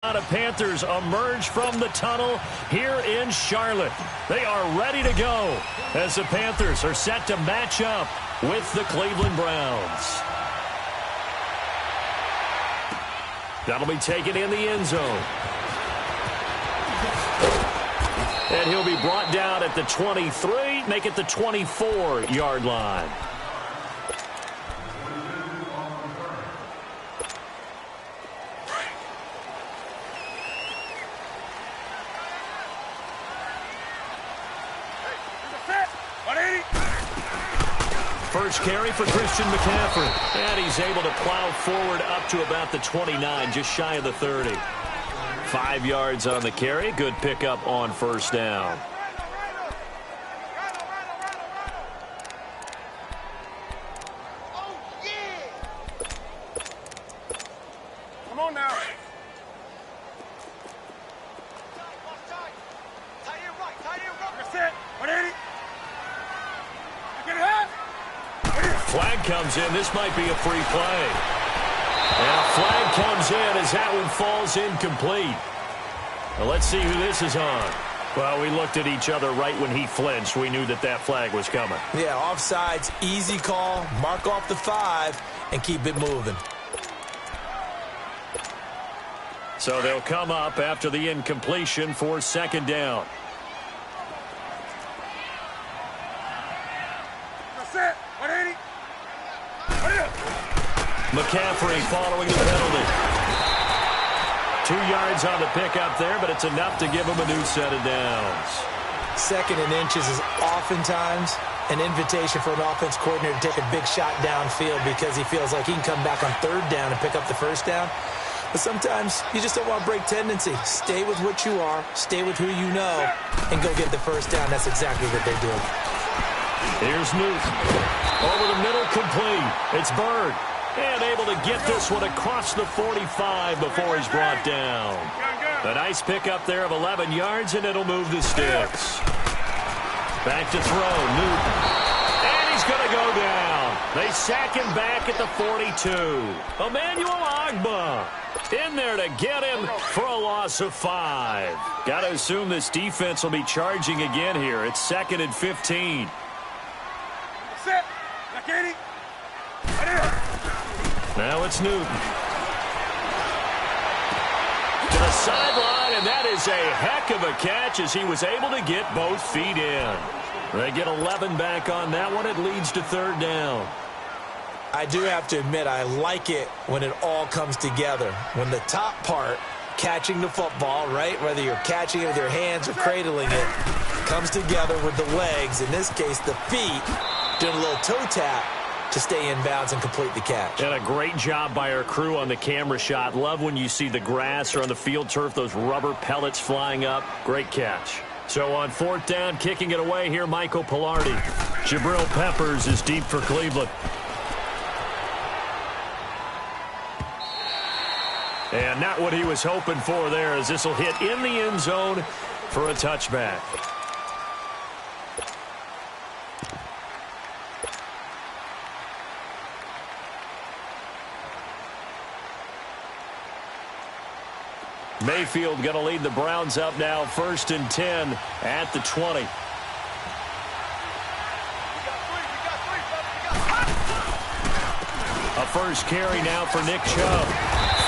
The Panthers emerge from the tunnel here in Charlotte. They are ready to go as the Panthers are set to match up with the Cleveland Browns. That'll be taken in the end zone. And he'll be brought down at the 23, make it the 24-yard line. First carry for Christian McCaffrey. And he's able to plow forward up to about the 29, just shy of the 30. 5 yards on the carry. Good pickup on first down. Come on now. That's it. 180. Get it out. Flag comes in. This might be a free play. And a flag comes in as that one falls incomplete. Well, let's see who this is on. Well, we looked at each other right when he flinched. We knew that that flag was coming. Yeah, offsides, easy call. Mark off the 5 and keep it moving. So they'll come up after the incompletion for second down. That's it. 180. McCaffrey following the penalty. 2 yards on the pickup there, but it's enough to give him a new set of downs. Second and inches is oftentimes an invitation for an offense coordinator to take a big shot downfield because he feels like he can come back on third down and pick up the first down. But sometimes you just don't want to break tendency. Stay with what you are, stay with who you know, and go get the first down. That's exactly what they're doing. Here's Newton. Over the middle, complete. It's Bird. And able to get this one across the 45 before he's brought down. A nice pickup there of 11 yards, and it'll move the sticks. Back to throw, Newton. And he's going to go down. They sack him back at the 42. Emmanuel Ogbah in there to get him for a loss of 5. Got to assume this defense will be charging again here. It's 2nd and 15. Set. Back 80. Now it's Newton. To the sideline, and that is a heck of a catch as he was able to get both feet in. They get 11 back on that one. It leads to third down. I do have to admit, I like it when it all comes together. When the top part, catching the football, right, whether you're catching it with your hands or cradling it, comes together with the legs, in this case the feet, doing a little toe tap to stay in bounds and complete the catch. And a great job by our crew on the camera shot. Love when you see the grass or on the field turf, those rubber pellets flying up. Great catch. So on fourth down, kicking it away here, Michael Pilardi. Jabril Peppers is deep for Cleveland. And not what he was hoping for there, as this will hit in the end zone for a touchback. Mayfield going to lead the Browns up now, 1st and 10 at the 20. A first carry now for Nick Chubb.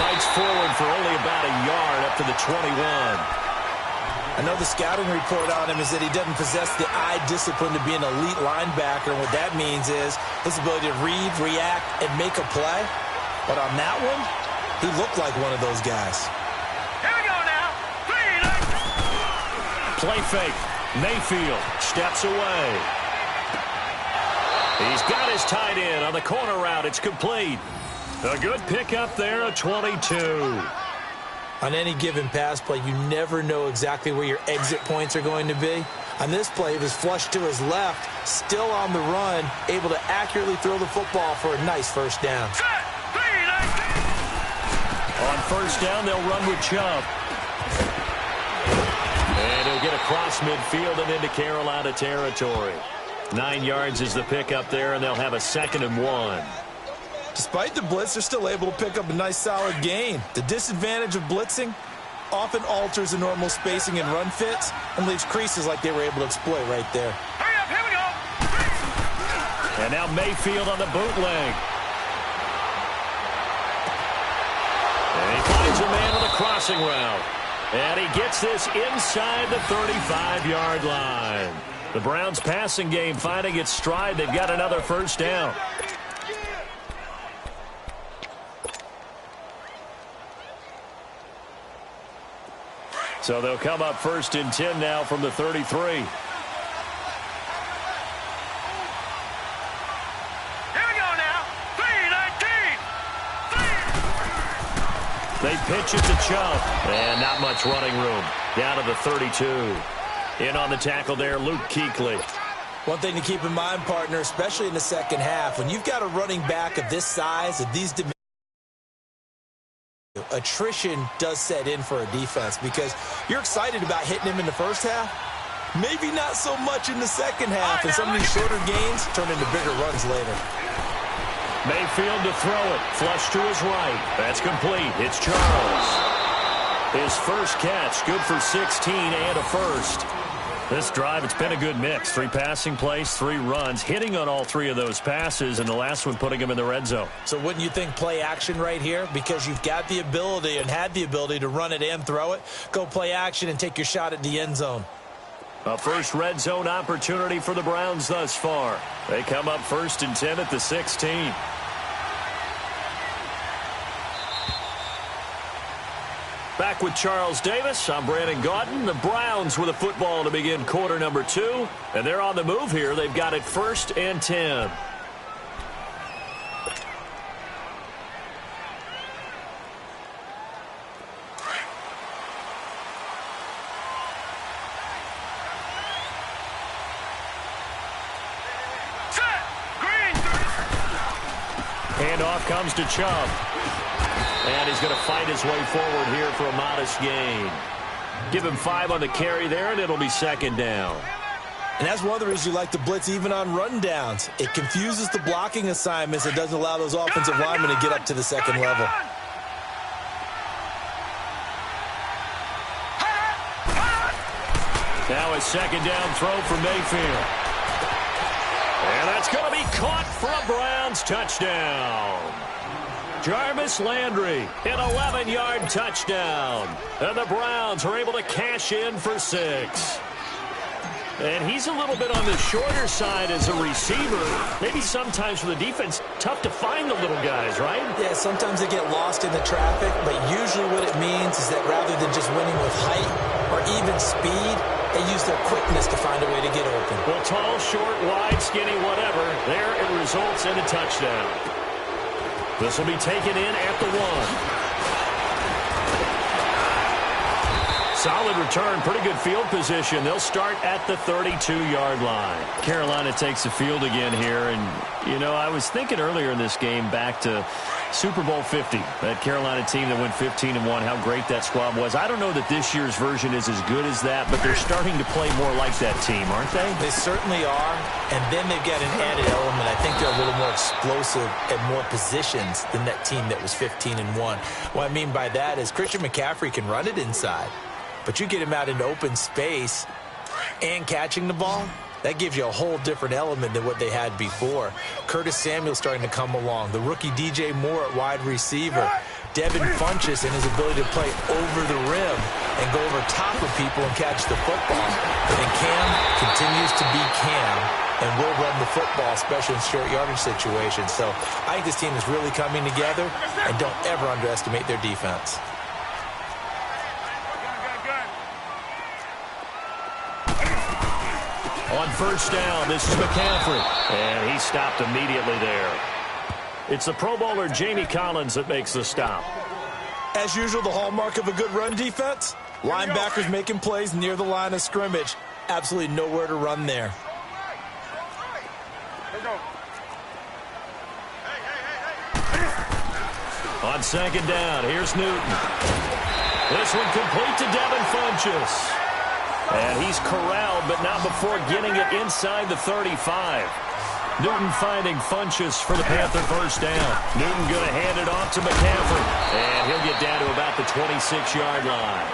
Fights forward for only about a yard up to the 21. I know the scouting report on him is that he doesn't possess the eye discipline to be an elite linebacker. And what that means is his ability to read, react, and make a play. But on that one, he looked like one of those guys. Here we go now. Play fake. Mayfield steps away. He's got his tight end on the corner route. It's complete. A good pickup there, a 22. On any given pass play, you never know exactly where your exit points are going to be. On this play, it was flushed to his left, still on the run, able to accurately throw the football for a nice first down. On first down, they'll run with Chubb. And he'll get across midfield and into Carolina territory. 9 yards is the pickup there, and they'll have a 2nd and 1. Despite the blitz, they're still able to pick up a nice solid gain. The disadvantage of blitzing, often alters the normal spacing and run fits and leaves creases like they were able to exploit right there. Hurry up, here we go. And now Mayfield on the bootleg. And he finds a man with a crossing route. And he gets this inside the 35-yard line. The Browns' passing game finding its stride. They've got another first down. So they'll come up first and 10 now from the 33. Here we go now. 3-19. They pitch it to Chubb. And not much running room. Down to the 32. In on the tackle there, Luke Kuechly. One thing to keep in mind, partner, especially in the second half, when you've got a running back of this size, of these dimensions, attrition does set in for a defense because you're excited about hitting him in the first half. Maybe not so much in the second half, and some of these shorter gains turn into bigger runs later. Mayfield to throw it. Flush to his right. That's complete. It's Charles. His first catch, good for 16 and a first. This drive, it's been a good mix. 3 passing plays, 3 runs, hitting on all 3 of those passes, and the last one putting him in the red zone. So wouldn't you think play action right here? Because you've got the ability and had the ability to run it and throw it. Go play action and take your shot at the end zone. A first red zone opportunity for the Browns thus far. They come up first and 10 at the 16. Back with Charles Davis, I'm Brandon Gaudin. The Browns with a football to begin quarter number 2. And they're on the move here. They've got it first and 10. Set. Green. Handoff comes to Chubb. And he's going to fight his way forward here for a modest gain. Give him 5 on the carry there, and it'll be second down. And that's one of the reasons you like to blitz even on run downs. It confuses the blocking assignments. It doesn't allow those offensive linemen to get up to the second level. Now a second down throw for Mayfield. And that's going to be caught for a Browns touchdown. Jarvis Landry, an 11-yard touchdown. And the Browns are able to cash in for 6. And he's a little bit on the shorter side as a receiver. Maybe sometimes for the defense, tough to find the little guys, right? Yeah, sometimes they get lost in the traffic, but usually what it means is that rather than just winning with height or even speed, they use their quickness to find a way to get open. Well, tall, short, wide, skinny, whatever, there it results in a touchdown. This will be taken in at the 1. Solid return, pretty good field position. They'll start at the 32-yard line. Carolina takes the field again here. And, you know, I was thinking earlier in this game back to Super Bowl 50, that Carolina team that went 15-1, how great that squad was. I don't know that this year's version is as good as that, but they're starting to play more like that team, aren't they? They certainly are. And then they've got an added element. I think they're a little more explosive at more positions than that team that was 15-1. What I mean by that is Christian McCaffrey can run it inside. But you get him out into open space and catching the ball, that gives you a whole different element than what they had before. Curtis Samuel starting to come along. The rookie DJ Moore at wide receiver. Devin Funchess and his ability to play over the rim and go over top of people and catch the football. And Cam continues to be Cam and will run the football, especially in short yardage situations. So I think this team is really coming together, and don't ever underestimate their defense. On first down, this is McCaffrey. And he stopped immediately there. It's the Pro Bowler Jamie Collins that makes the stop. As usual, the hallmark of a good run defense, linebackers making plays near the line of scrimmage. Absolutely nowhere to run there. On second down, here's Newton. This one complete to Devin Funchess. And he's corralled, but not before getting it inside the 35. Newton finding Funchess for the Panther first down. Newton going to hand it off to McCaffrey. And he'll get down to about the 26-yard line.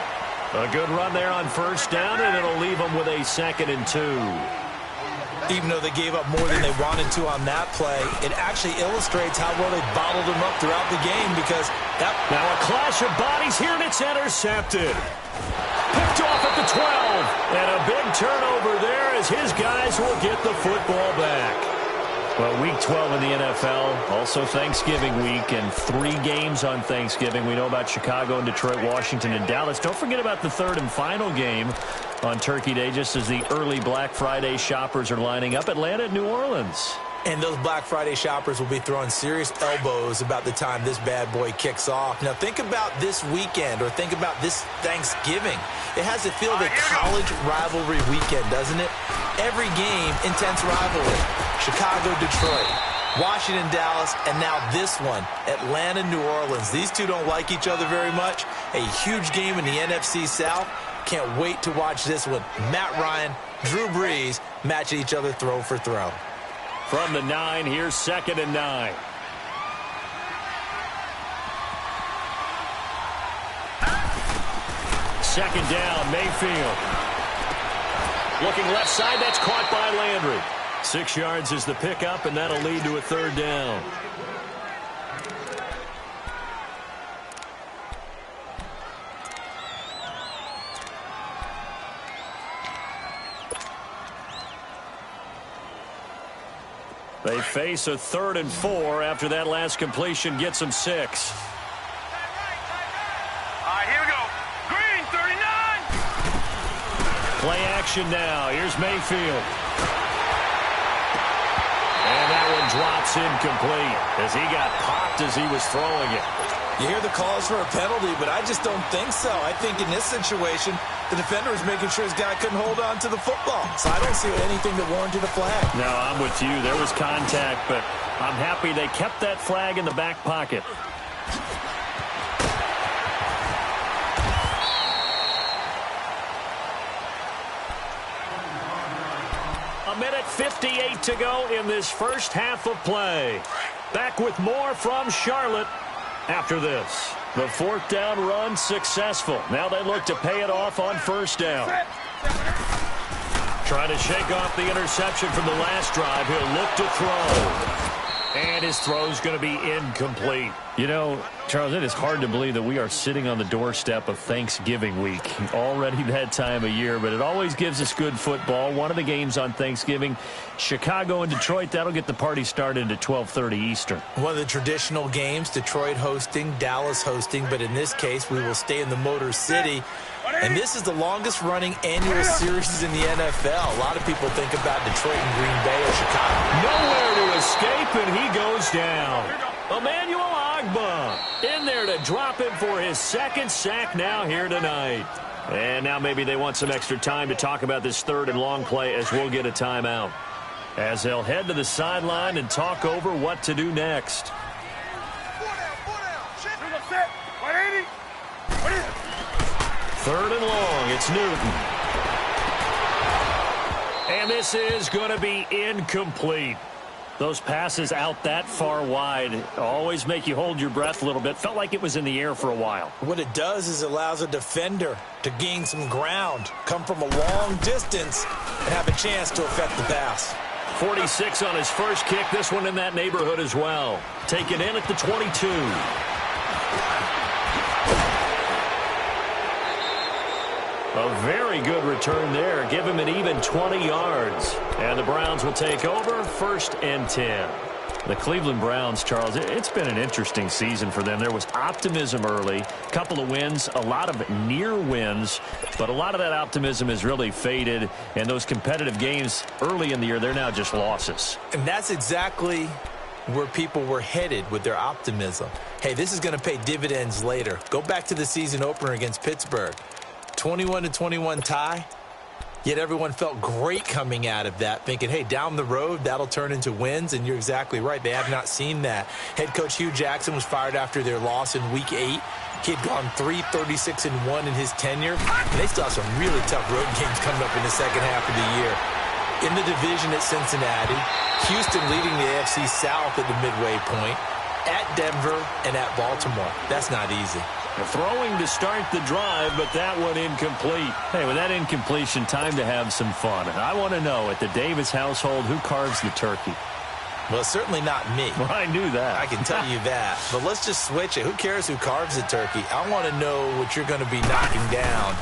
A good run there on first down, and it'll leave them with a 2nd and 2. Even though they gave up more than they wanted to on that play, it actually illustrates how well they bottled them up throughout the game because that... Now a clash of bodies here, and it's intercepted. Picked off at the 12. And a big turnover there as his guys will get the football back. Well, Week 12 in the NFL, also Thanksgiving week, and 3 games on Thanksgiving. We know about Chicago and Detroit, Washington, and Dallas. Don't forget about the 3rd and final game on Turkey Day, just as the early Black Friday shoppers are lining up. Atlanta and New Orleans. And those Black Friday shoppers will be throwing serious elbows about the time this bad boy kicks off. Now, think about this weekend, or think about this Thanksgiving. It has the feel of a college rivalry weekend, doesn't it? Every game, intense rivalry. Chicago, Detroit, Washington, Dallas, and now this one, Atlanta, New Orleans. These two don't like each other very much. A huge game in the NFC South. Can't wait to watch this one. Matt Ryan, Drew Brees matching each other throw for throw. From the 9, here's 2nd and 9. Second down, Mayfield. Looking left side, that's caught by Landry. 6 yards is the pickup, and that'll lead to a 3rd down. They face a 3rd and 4 after that last completion gets them 6. All right, here we go. Green, 39. Play action now. Here's Mayfield. And that one drops incomplete as he got popped as he was throwing it. You hear the calls for a penalty, but I just don't think so. I think in this situation, the defender was making sure his guy couldn't hold on to the football. So I don't see anything that warranted a flag. No, I'm with you. There was contact, but I'm happy they kept that flag in the back pocket. A minute 58 to go in this first half of play. Back with more from Charlotte after this. The 4th down run successful. Now they look to pay it off on first down. Trying to shake off the interception from the last drive. He'll look to throw. And his throw's going to be incomplete. You know, Charles, it is hard to believe that we are sitting on the doorstep of Thanksgiving week. Already that time of year, but it always gives us good football. One of the games on Thanksgiving, Chicago and Detroit, that'll get the party started at 12:30 Eastern. One of the traditional games, Detroit hosting, Dallas hosting, but in this case, we will stay in the Motor City. And this is the longest-running annual series in the NFL. A lot of people think about Detroit and Green Bay or Chicago. Nowhere to escape, and he goes down. Emmanuel Ogbah in there to drop him for his 2nd sack now here tonight. And now maybe they want some extra time to talk about this 3rd and long play as we'll get a timeout. As they'll head to the sideline and talk over what to do next. 3rd and long, it's Newton. And this is going to be incomplete. Those passes out that far wide always make you hold your breath a little bit. Felt like it was in the air for a while. What it does is it allows a defender to gain some ground, come from a long distance, and have a chance to affect the pass. 46 on his first kick. This one in that neighborhood as well. Taken in at the 22. A very good return there. Give him an even 20 yards. And the Browns will take over 1st and 10. The Cleveland Browns, Charles, it's been an interesting season for them. There was optimism early, a couple of wins, a lot of near wins, but a lot of that optimism has really faded. And those competitive games early in the year, they're now just losses. And that's exactly where people were headed with their optimism. Hey, this is going to pay dividends later. Go back to the season opener against Pittsburgh. 21-21 tie, yet everyone felt great coming out of that, thinking, hey, down the road, that'll turn into wins, and you're exactly right. They have not seen that. Head coach Hugh Jackson was fired after their loss in Week 8. He had gone 3-36-1 in his tenure, and they still have some really tough road games coming up in the second half of the year. In the division at Cincinnati, Houston leading the AFC South at the midway point, at Denver, and at Baltimore. That's not easy. Throwing to start the drive, but that one incomplete. Hey, with that incompletion, time to have some fun. And I want to know, at the Davis household, who carves the turkey? Well, certainly not me. Well, I knew that. I can tell you that. But let's just switch it. Who cares who carves the turkey? I want to know what you're going to be knocking down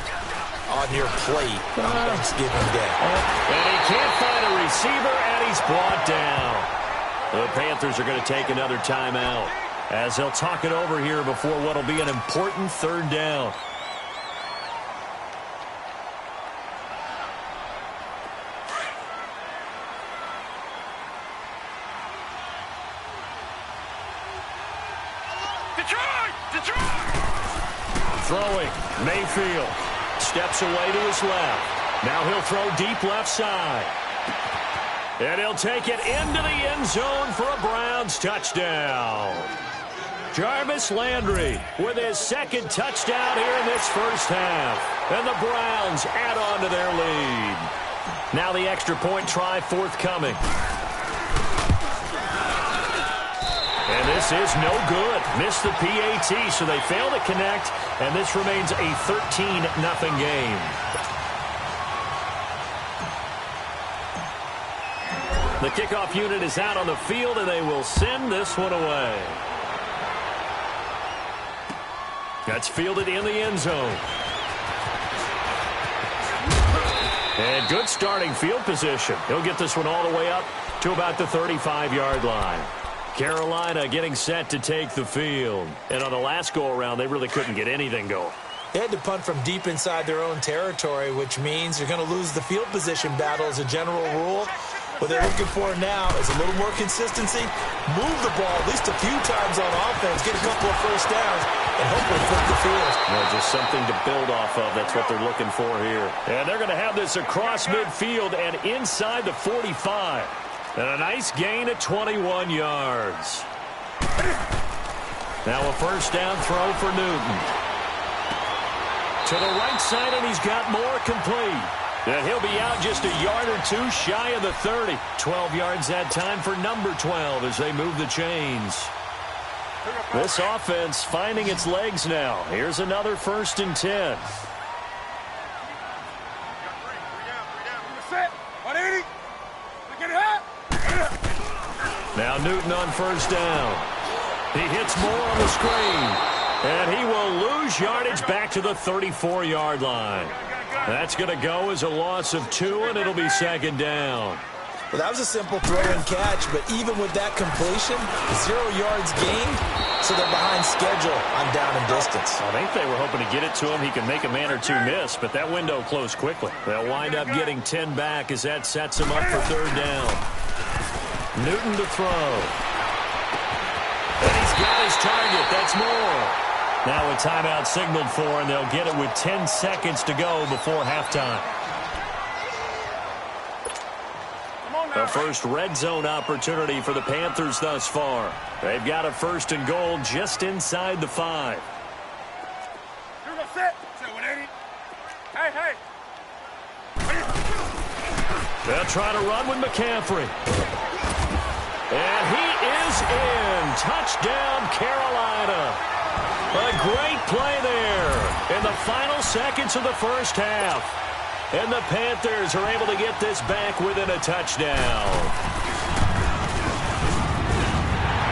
on your plate on Thanksgiving Day. And he can't find a receiver, and he's brought down. The Panthers are going to take another timeout as they'll talk it over here before what will be an important third down. Detroit! Throwing, Mayfield steps away to his left. Now he'll throw deep left side. And he'll take it into the end zone for a Browns touchdown. Jarvis Landry with his second touchdown here in this first half. And the Browns add on to their lead. Now the extra point try forthcoming. And this is no good. Missed the PAT, so they fail to connect. And this remains a 13-0 game. The kickoff unit is out on the field, and they will send this one away. That's fielded in the end zone. And good starting field position. He'll get this one all the way up to about the 35-yard line. Carolina getting set to take the field. And on the last go-around, they really couldn't get anything going. They had to punt from deep inside their own territory, which means you're going to lose the field position battle as a general rule. What they're looking for now is a little more consistency, move the ball at least a few times on offense, get a couple of first downs, and hopefully flip the field. Well, just something to build off of. That's what they're looking for here. And they're going to have this across midfield and inside the 45. And a nice gain at 21 yards. Now a first down throw for Newton. To the right side, and he's got more complete. And he'll be out just a yard or two shy of the 30. 12 yards that time for number 12 as they move the chains. This offense finding its legs now. Here's another 1st and 10. Now Newton on first down. He hits more on the screen. And he will lose yardage back to the 34-yard line. That's going to go as a loss of 2, and it'll be second down. Well, that was a simple throw and catch, but even with that completion, 0 yards gained, so they're behind schedule on down and distance. I think they were hoping to get it to him. He can make a man or two miss, but that window closed quickly. They'll wind up getting 10 back as that sets them up for third down. Newton to throw. And he's got his target. That's more. Now a timeout signaled for, and they'll get it with 10 seconds to go before halftime. The first red zone opportunity for the Panthers thus far. They've got a 1st and goal just inside the 5. Hey. They'll try to run with McCaffrey. And he is in. Touchdown, Carolina. A great play there in the final seconds of the first half. And the Panthers are able to get this back within a touchdown.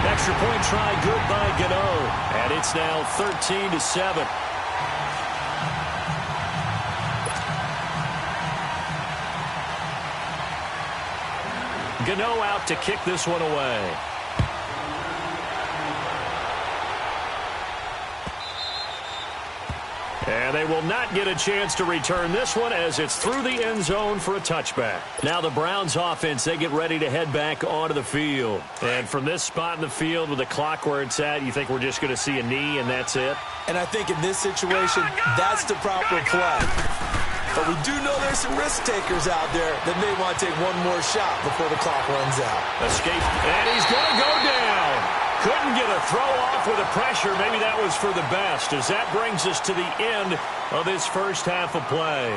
Extra point try good by Gano. And it's now 13-7. Gano out to kick this one away. And they will not get a chance to return this one as it's through the end zone for a touchback. Now the Browns offense, they get ready to head back onto the field. And from this spot in the field with the clock where it's at, you think we're just going to see a knee and that's it? And I think in this situation, that's the proper play. But we do know there's some risk takers out there that may want to take one more shot before the clock runs out. Escape, and he's going to go down. Couldn't get a throw off with the pressure. Maybe that was for the best, as that brings us to the end of this first half of play.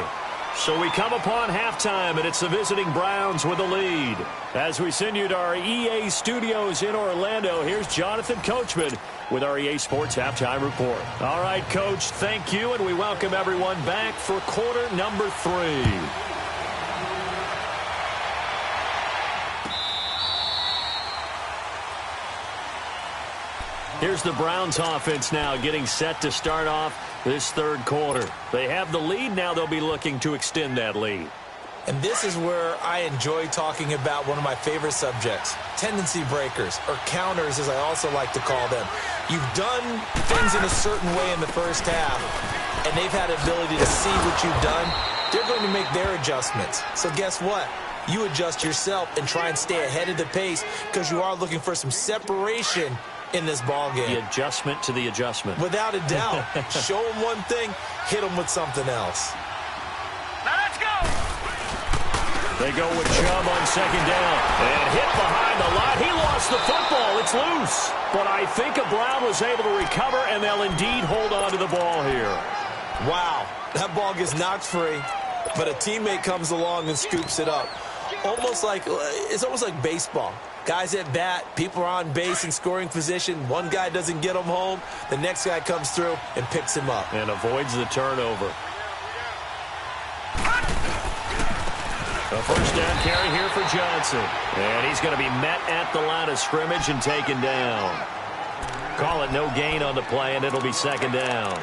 So we come upon halftime, and it's the visiting Browns with the lead. As we send you to our EA studios in Orlando, here's Jonathan Coachman with our EA Sports Halftime Report. All right, Coach, thank you, and we welcome everyone back for quarter number 3. Here's the Browns offense now getting set to start off this third quarter. They have the lead now. They'll be looking to extend that lead. And this is where I enjoy talking about one of my favorite subjects, tendency breakers, or counters as I also like to call them. You've done things in a certain way in the first half, and they've had the ability to see what you've done. They're going to make their adjustments. So guess what? You adjust yourself and try and stay ahead of the pace because you are looking for some separation in this ball game. The adjustment to the adjustment. Without a doubt. Show them one thing, hit them with something else. Now let's go. They go with Chubb on second down. And hit behind the line. He lost the football. It's loose. But I think a Brown was able to recover, and they'll indeed hold on to the ball here. Wow. That ball gets knocked free, but a teammate comes along and scoops it up. It's almost like baseball. Guys at bat, people are on base in scoring position. One guy doesn't get him home. The next guy comes through and picks him up. And avoids the turnover. A first down carry here for Johnson. And he's going to be met at the line of scrimmage and taken down. Call it no gain on the play, and it'll be second down.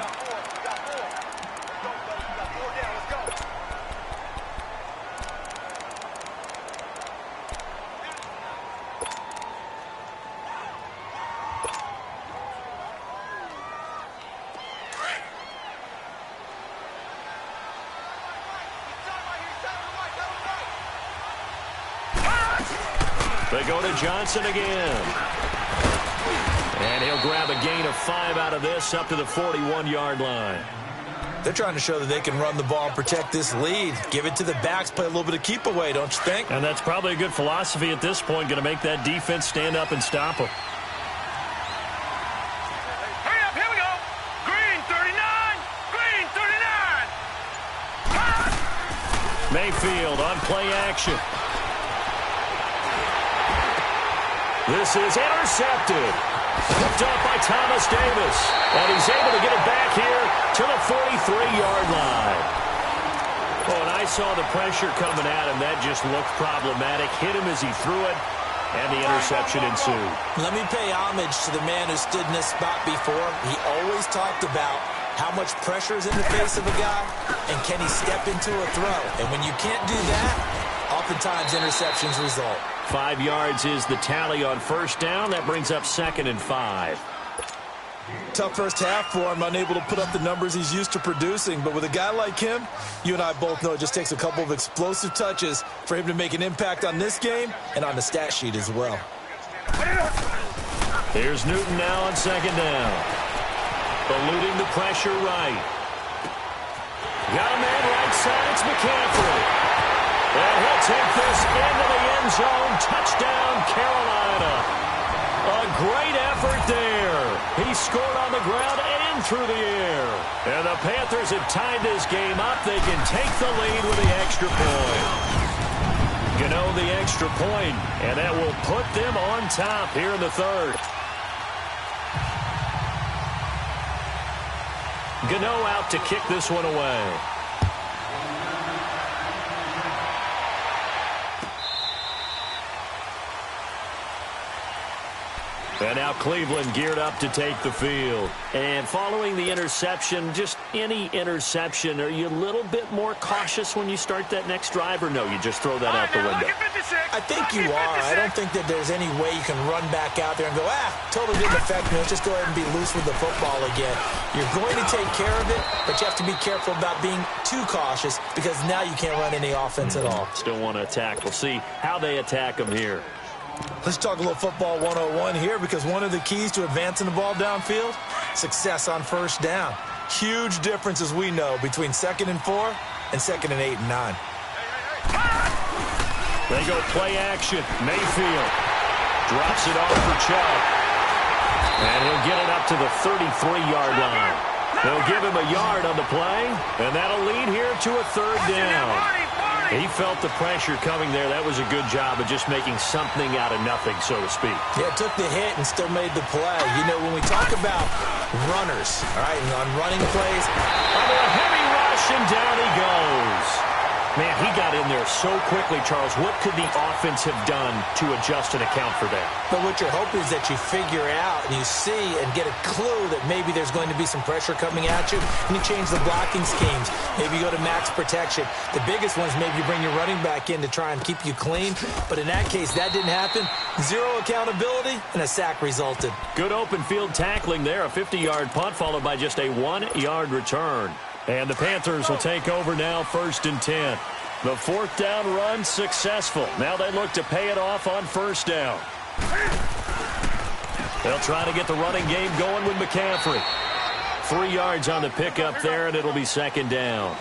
They go to Johnson again. And he'll grab a gain of 5 out of this up to the 41-yard line. They're trying to show that they can run the ball and protect this lead. Give it to the backs, play a little bit of keep away, don't you think? And that's probably a good philosophy at this point, going to make that defense stand up and stop them. Hurry up, here we go. Green 39. Green 39. Mayfield on play action. This is intercepted. Picked up by Thomas Davis. And he's able to get it back here to the 43-yard line. Oh, and I saw the pressure coming at him. That just looked problematic. Hit him as he threw it, and the interception ensued. Let me pay homage to the man who stood in this spot before. He always talked about how much pressure is in the face of a guy, and can he step into a throw. And when you can't do that, oftentimes interceptions result. 5 yards is the tally on first down. That brings up 2nd and 5. Tough first half for him, unable to put up the numbers he's used to producing. But with a guy like him, you and I both know it just takes a couple of explosive touches for him to make an impact on this game and on the stat sheet as well. Here's Newton now on second down. Eluding the pressure right. Got a man right side. It's McCaffrey. And he'll take this into the end zone. Touchdown, Carolina. A great effort there. He scored on the ground and through the air. And the Panthers have tied this game up. They can take the lead with the extra point. Gano the extra point, and that will put them on top here in the third. Gano out to kick this one away. And now Cleveland geared up to take the field. And following the interception, just any interception, are you a little bit more cautious when you start that next drive, or no, you just throw that out the window? I think you are. I don't think that there's any way you can run back out there and go, totally didn't affect me. Let's just go ahead and be loose with the football again. You're going to take care of it, but you have to be careful about being too cautious because now you can't run any offense at all. Still want to attack. We'll see how they attack them here. Let's talk a little football 101 here because one of the keys to advancing the ball downfield, success on first down. Huge difference, as we know, between 2nd and 4 and 2nd and 8 and 9. They go play action. Mayfield drops it off for Chubb. And he'll get it up to the 33-yard line. They'll give him a yard on the play, and that'll lead here there to a third down. He felt the pressure coming there. That was a good job of just making something out of nothing, so to speak. Yeah, took the hit and still made the play. You know, when we talk about runners, all right, and on running plays, under a heavy rush, and down he goes. Man, he got in there so quickly, Charles. What could the offense have done to adjust and account for that? But what you're hoping is that you figure out and you see and get a clue that maybe there's going to be some pressure coming at you, and you change the blocking schemes. Maybe you go to max protection. The biggest one is maybe you bring your running back in to try and keep you clean. But in that case, that didn't happen. Zero accountability, and a sack resulted. Good open field tackling there. A 50-yard punt followed by just a 1-yard return. And the Panthers will take over now, 1st and 10. The fourth down run successful. Now they look to pay it off on first down. They'll try to get the running game going with McCaffrey. 3 yards on the pickup there, and it'll be 2nd down.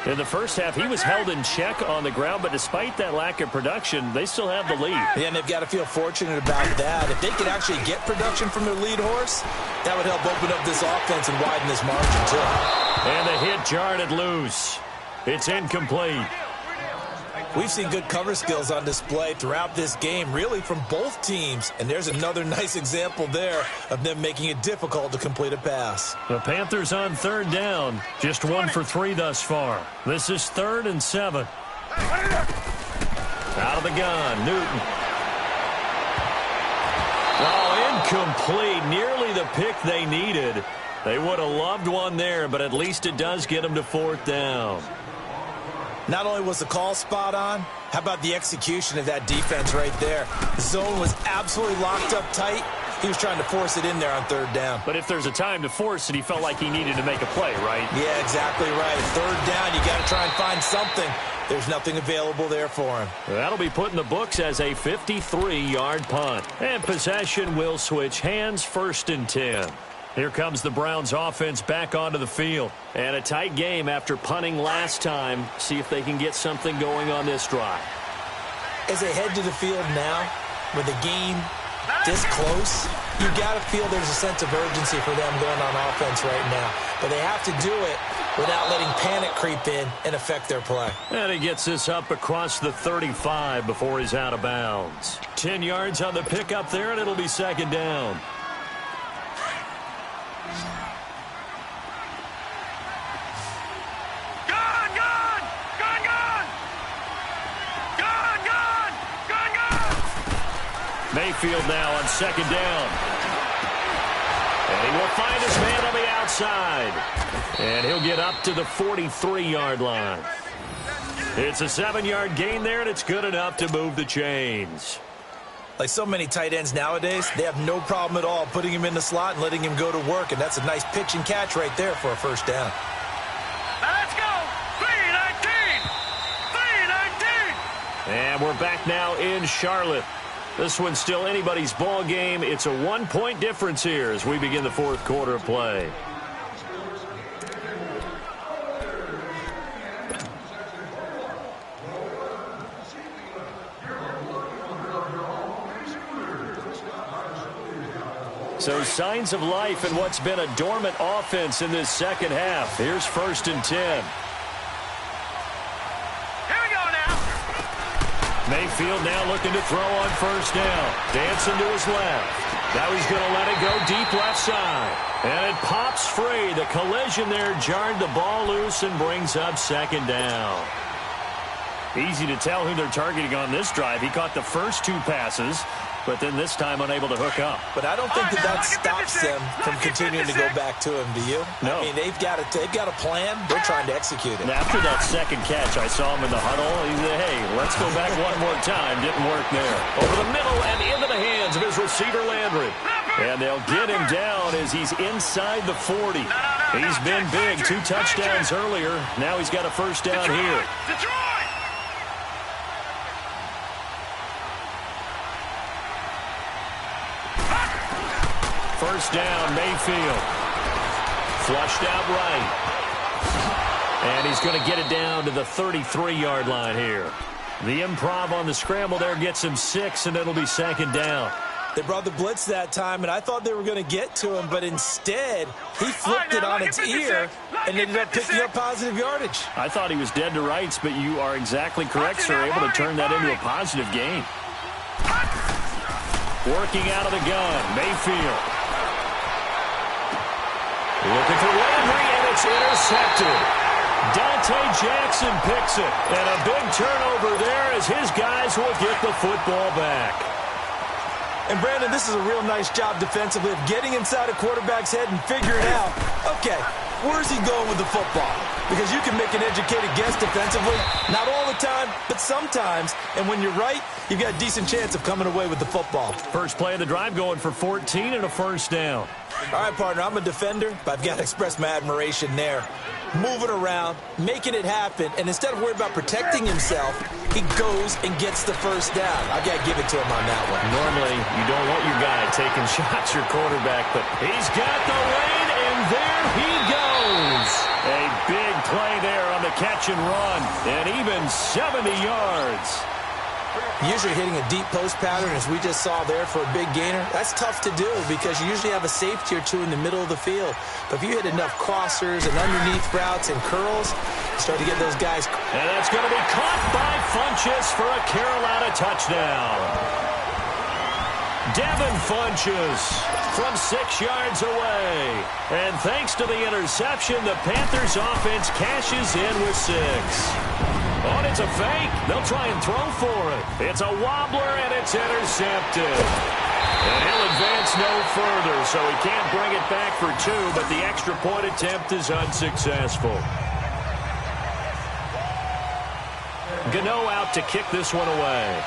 In the first half, he was held in check on the ground, but despite that lack of production, they still have the lead. Yeah, and they've got to feel fortunate about that. If they could actually get production from their lead horse, that would help open up this offense and widen this margin, too. And the hit jarred it loose. It's incomplete. We've seen good cover skills on display throughout this game, really from both teams. And there's another nice example there of them making it difficult to complete a pass. The Panthers on 3rd down. Just 1 for 3 thus far. This is 3rd and 7. Out of the gun, Newton. Oh, incomplete. Nearly the pick they needed. They would have loved one there, but at least it does get them to 4th down. Not only was the call spot on, how about the execution of that defense right there? The zone was absolutely locked up tight. He was trying to force it in there on 3rd down. But if there's a time to force it, he felt like he needed to make a play, right? Yeah, exactly right. 3rd down, you got to try and find something. There's nothing available there for him. That'll be put in the books as a 53-yard punt. And possession will switch hands, 1st and 10. Here comes the Browns offense back onto the field. And a tight game after punting last time. See if they can get something going on this drive. As they head to the field now, with the game this close, you got to feel there's a sense of urgency for them going on offense right now. But they have to do it without letting panic creep in and affect their play. And he gets this up across the 35 before he's out of bounds. 10 yards on the pickup there, and it'll be 2nd down. Mayfield now on 2nd down. And he will find his man on the outside. And he'll get up to the 43-yard line. It's a 7-yard gain there, and it's good enough to move the chains. Like so many tight ends nowadays, they have no problem at all putting him in the slot and letting him go to work. And that's a nice pitch and catch right there for a 1st down. Let's go! 3-19! 3-19! And we're back now in Charlotte. This one's still anybody's ball game. It's a 1-point difference here as we begin the 4th quarter of play. So signs of life in what's been a dormant offense in this 2nd half. Here's 1st and 10. Mayfield now looking to throw on 1st down. Dancing to his left. Now he's going to let it go deep left side. And it pops free. The collision there jarred the ball loose and brings up 2nd down. Easy to tell who they're targeting on this drive. He caught the first 2 passes, but then this time unable to hook up. But I don't think that stops them from continuing to go back to him, do you? No. I mean, they've got a plan. They're trying to execute it. And after that 2nd catch, I saw him in the huddle. He said, hey, let's go back one more time. Didn't work there. Over the middle and into the hands of his receiver, Landry. And they'll get him down as he's inside the 40. He's been big. 2 touchdowns earlier. Now he's got a 1st down here. Detroit! 1st down, Mayfield. Flushed out right. And he's going to get it down to the 33-yard line here. The improv on the scramble there gets him 6, and it'll be 2nd down. They brought the blitz that time, and I thought they were going to get to him, but instead, he flipped it on its ear and ended up picking up positive yardage. I thought he was dead to rights, but you are exactly correct, sir. Able to turn that into a positive gain. Working out of the gun, Mayfield. Looking for Landry, and it's intercepted. Dante Jackson picks it, and a big turnover there as his guys will get the football back. And, Brandon, this is a real nice job defensively of getting inside a quarterback's head and figuring out, okay, where's he going with the football? Because you can make an educated guess defensively, not all the time, but sometimes. And when you're right, you've got a decent chance of coming away with the football. First play of the drive going for 14 and a first down. All right, partner, I'm a defender, but I've got to express my admiration there. Moving around, making it happen, and instead of worrying about protecting himself, he goes and gets the first down. I've got to give it to him on that one. Normally, you don't want your guy taking shots, your quarterback, but he's got the lane, and there he goes. A big play there on the catch and run, and even 70 yards. Usually hitting a deep post pattern, as we just saw there for a big gainer, that's tough to do because you usually have a safety or two in the middle of the field. But if you hit enough crossers and underneath routes and curls, you start to get those guys. And that's going to be caught by Funchess for a Carolina touchdown. Devin Funchess from 6 yards away. And thanks to the interception, the Panthers offense cashes in with 6. Oh, and it's a fake. They'll try and throw for it. It's a wobbler, and it's intercepted. And he'll advance no further, so he can't bring it back for 2, but the extra point attempt is unsuccessful. Gano out to kick this one away.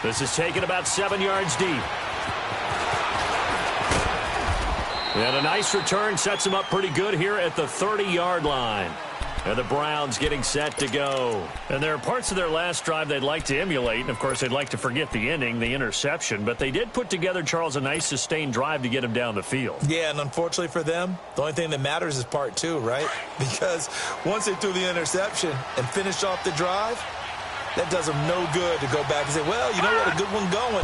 This is taken about 7 yards deep. And a nice return sets him up pretty good here at the 30-yard line. And the Browns getting set to go. And there are parts of their last drive they'd like to emulate. And, of course, they'd like to forget the ending, the interception. But they did put together, Charles, a nice sustained drive to get him down the field. Yeah, and unfortunately for them, the only thing that matters is part 2, right? Because once they threw the interception and finished off the drive, that does them no good to go back and say, well, you know what, a good one going.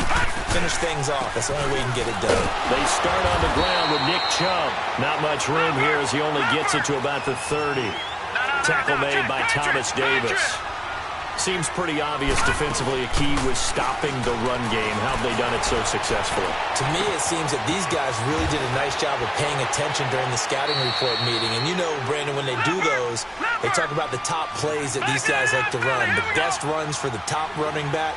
Finish things off. That's the only way you can get it done. They start on the ground with Nick Chubb. Not much room here as he only gets it to about the 30. Tackle made by Thomas Davis. Seems pretty obvious defensively a key was stopping the run game. How have they done it so successfully? To me, it seems that these guys really did a nice job of paying attention during the scouting report meeting. And you know, Brandon, when they do those, they talk about the top plays that these guys like to run. The best runs for the top running back,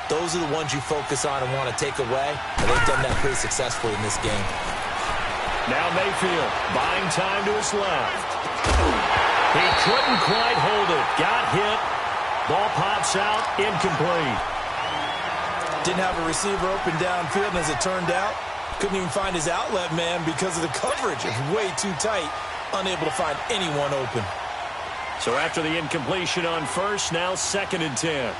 those are the ones you focus on and want to take away. And they've done that pretty successfully in this game. Now Mayfield buying time to his left. He couldn't quite hold it. Got hit. Ball pops out, incomplete. Didn't have a receiver open downfield, and as it turned out, couldn't even find his outlet man because of the coverage. It was way too tight, unable to find anyone open. So after the incompletion on first, now 2nd and 10.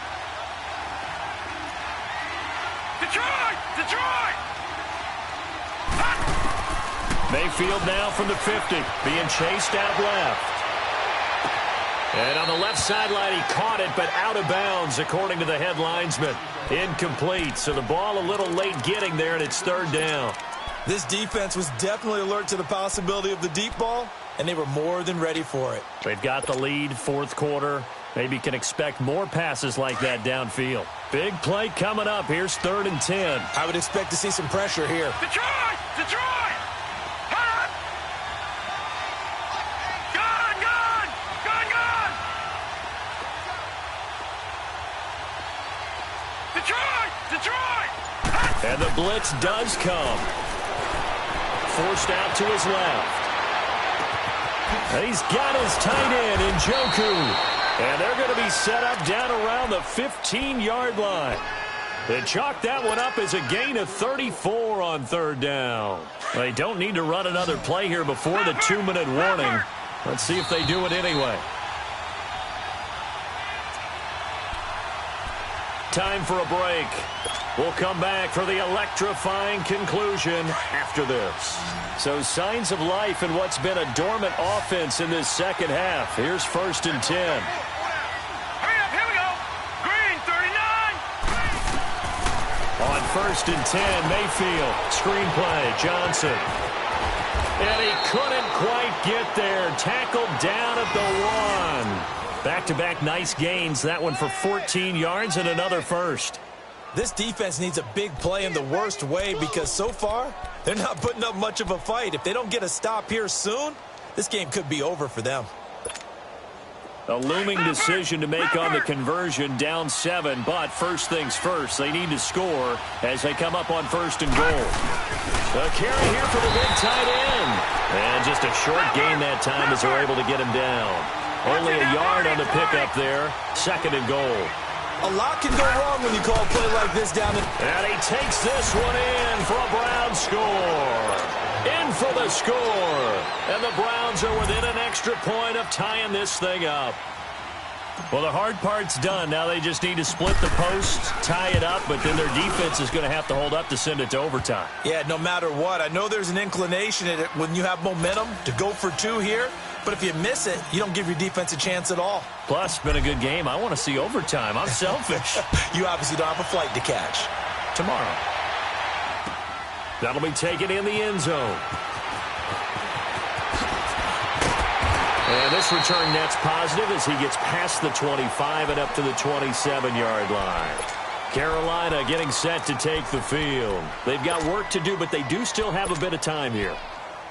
Detroit! Detroit! Mayfield now from the 50, being chased out left. And on the left sideline, he caught it, but out of bounds, according to the head linesman. Incomplete, so the ball a little late getting there, and it's 3rd down. This defense was definitely alert to the possibility of the deep ball, and they were more than ready for it. They've got the lead, 4th quarter. Maybe can expect more passes like that downfield. Big play coming up. Here's 3rd and 10. I would expect to see some pressure here. Detroit! Detroit! Hurry! Gun! Gun! Gun! Gun! Detroit! Detroit! And the blitz does come. Forced out to his left. And he's got his tight end, Njoku. And they're going to be set up down around the 15-yard line. They chalk that one up as a gain of 34 on 3rd down. They don't need to run another play here before the 2-minute warning. Let's see if they do it anyway. Time for a break. We'll come back for the electrifying conclusion after this. So signs of life in what's been a dormant offense in this second half. Here's 1st and 10. Hurry up, here we go. Green, first and 10. Mayfield, screenplay, Johnson. And he couldn't quite get there. Tackled down at the 1. Back-to-back nice gains. That one for 14 yards and another first. This defense needs a big play in the worst way because so far, they're not putting up much of a fight. If they don't get a stop here soon, this game could be over for them. A looming decision to make on the conversion, down 7, but first things first, they need to score as they come up on first and goal. A carry here for the big tight end. And just a short gain that time as they're able to get him down. Only a yard on the pickup there, second and goal. A lot can go wrong when you call a play like this down. And he takes this one in for a Brown score. In for the score. And the Browns are within an extra point of tying this thing up. Well, the hard part's done. Now they just need to split the posts, tie it up, but then their defense is going to have to hold up to send it to overtime. Yeah, no matter what. I know there's an inclination in it when you have momentum to go for 2 here, but if you miss it, you don't give your defense a chance at all. Plus, been a good game. I want to see overtime. I'm selfish. You obviously don't have a flight to catch. Tomorrow. That'll be taken in the end zone. And this return net's positive as he gets past the 25 and up to the 27-yard line. Carolina getting set to take the field. They've got work to do, but they do still have a bit of time here.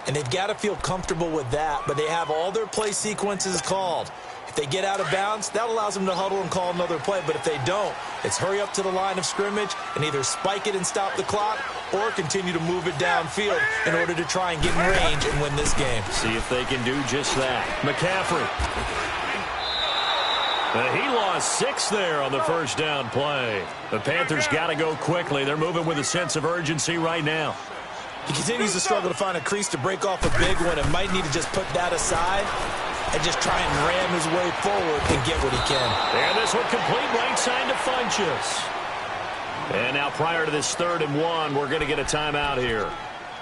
And they've got to feel comfortable with that, but they have all their play sequences called. If they get out of bounds, that allows them to huddle and call another play. But if they don't, it's hurry up to the line of scrimmage and either spike it and stop the clock or continue to move it downfield in order to try and get in range and win this game. See if they can do just that. McCaffrey. He lost 6 there on the first down play. The Panthers got to go quickly. They're moving with a sense of urgency right now. He continues to struggle to find a crease to break off a big one and might need to just put that aside and just try and ram his way forward and get what he can. And this one complete, right side to Funchess. And now prior to this 3rd and 1, we're going to get a timeout here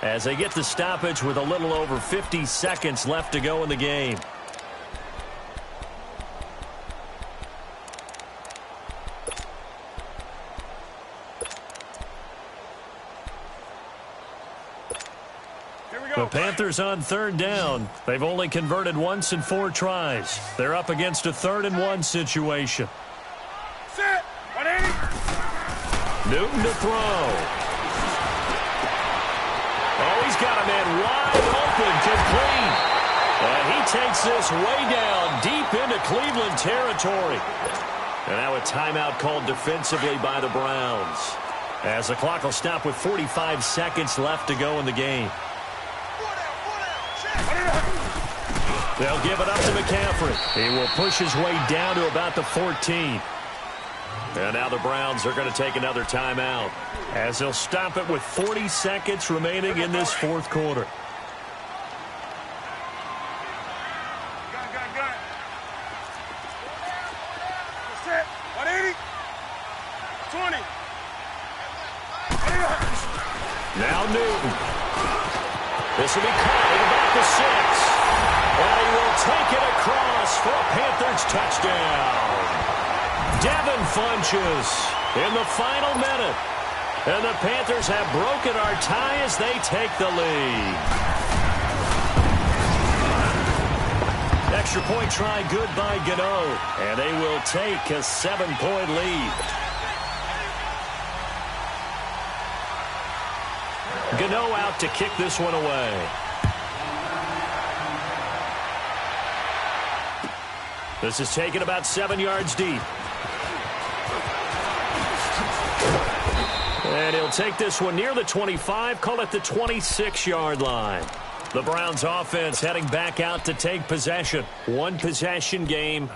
as they get the stoppage with a little over 50 seconds left to go in the game. The Panthers on 3rd down. They've only converted once in 4 tries. They're up against a 3rd and 1 situation. Set. 180. Newton to throw. Oh, he's got a man wide open, complete. And he takes this way down, deep into Cleveland territory. And now a timeout called defensively by the Browns, as the clock will stop with 45 seconds left to go in the game. They'll give it up to McCaffrey. He will push his way down to about the 14. And now the Browns are going to take another timeout as they'll stop it with 40 seconds remaining in this 4th quarter. Gun. Set. 180. 20. Now Newton. This will be caught at about the 6. And he will take it across for a Panthers touchdown. Devin Funchess in the final minute. And the Panthers have broken our tie as they take the lead. Extra point try good by Gano. And they will take a 7-point lead. Gano out to kick this one away. This is taken about 7 yards deep. And he'll take this one near the 25, call it the 26-yard line. The Browns offense heading back out to take possession. 1 possession game.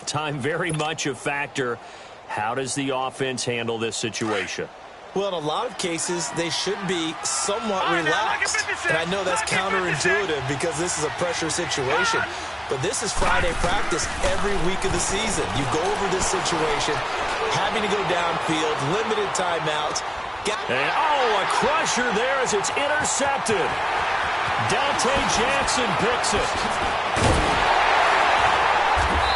Time very much a factor. How does the offense handle this situation? Well, in a lot of cases, they should be somewhat relaxed. And I know that's counterintuitive because this is a pressure situation. But this is Friday practice every week of the season. You go over this situation, having to go downfield, limited timeouts. And, a crusher there as it's intercepted. Dante Jackson picks it.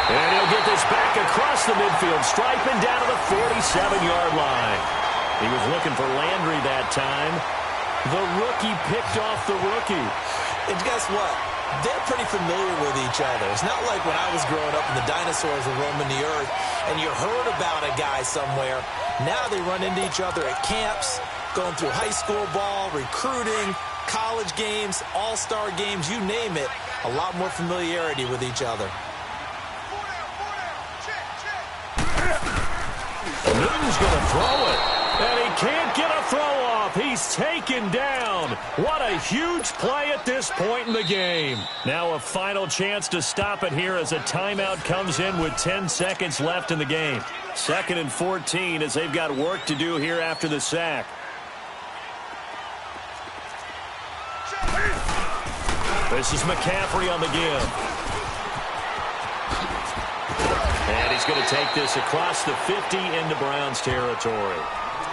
And he'll get this back across the midfield stripe and down to the 47-yard line. He was looking for Landry that time. The rookie picked off the rookie. And guess what? They're pretty familiar with each other. It's not like when I was growing up and the dinosaurs were roaming the earth and you heard about a guy somewhere. Now they run into each other at camps, going through high school ball, recruiting, college games, all-star games, you name it. A lot more familiarity with each other. Newton's going to throw it, and he can't get a throw off. He's taken down. What a huge play at this point in the game. Now a final chance to stop it here as a timeout comes in with 10 seconds left in the game. 2nd and 14 as they've got work to do here after the sack. This is McCaffrey on the give. And he's going to take this across the 50 into Browns territory.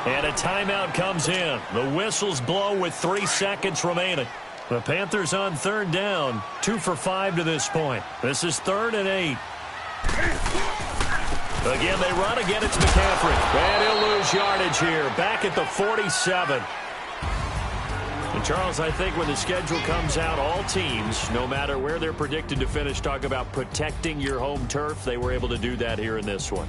And a timeout comes in. The whistles blow with 3 seconds remaining. The Panthers on 3rd down. 2 for 5 to this point. This is 3rd and 8. Again, they run. Again, it's McCaffrey. And he'll lose yardage here. Back at the 47. And Charles, I think when the schedule comes out, all teams, no matter where they're predicted to finish, talk about protecting your home turf. They were able to do that here in this one.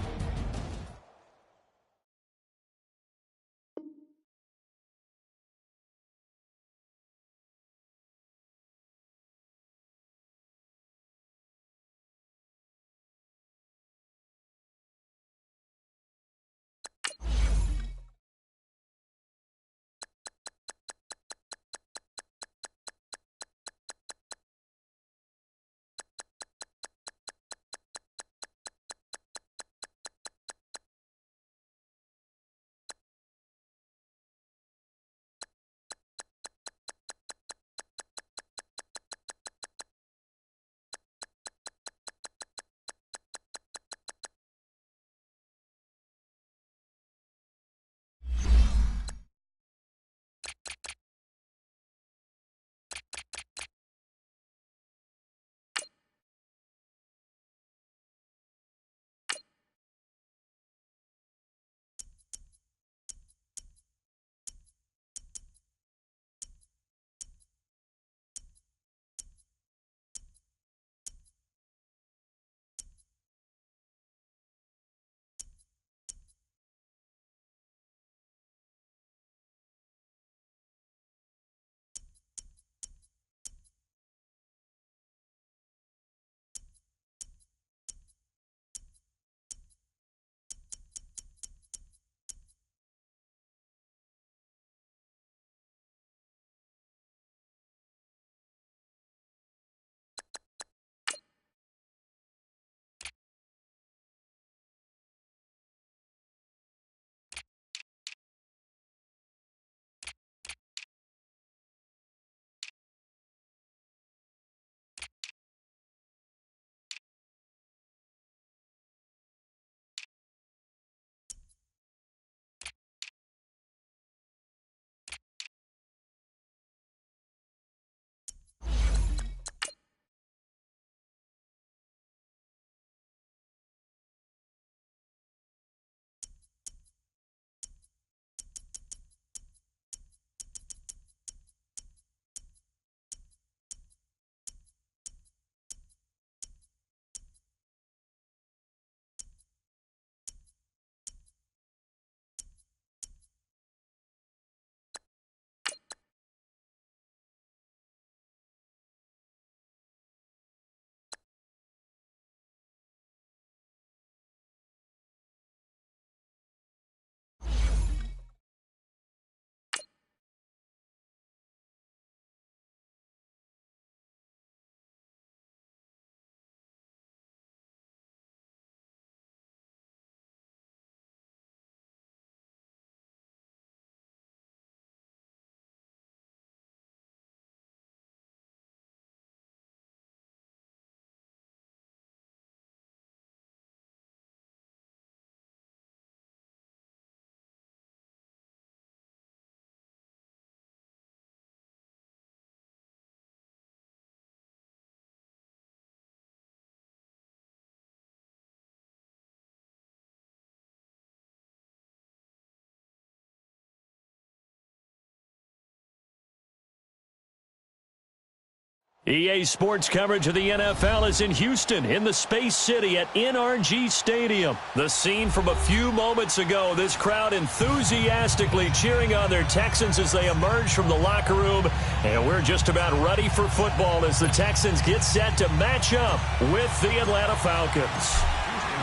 EA Sports coverage of the NFL is in Houston, in the Space City at NRG Stadium. The scene from a few moments ago, this crowd enthusiastically cheering on their Texans as they emerge from the locker room. And we're just about ready for football as the Texans get set to match up with the Atlanta Falcons.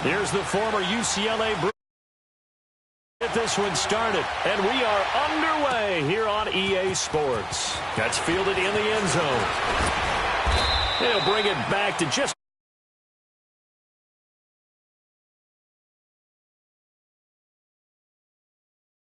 Here's the former UCLA Get this one started, and we are underway here on EA Sports. That's fielded in the end zone. He'll bring it back to just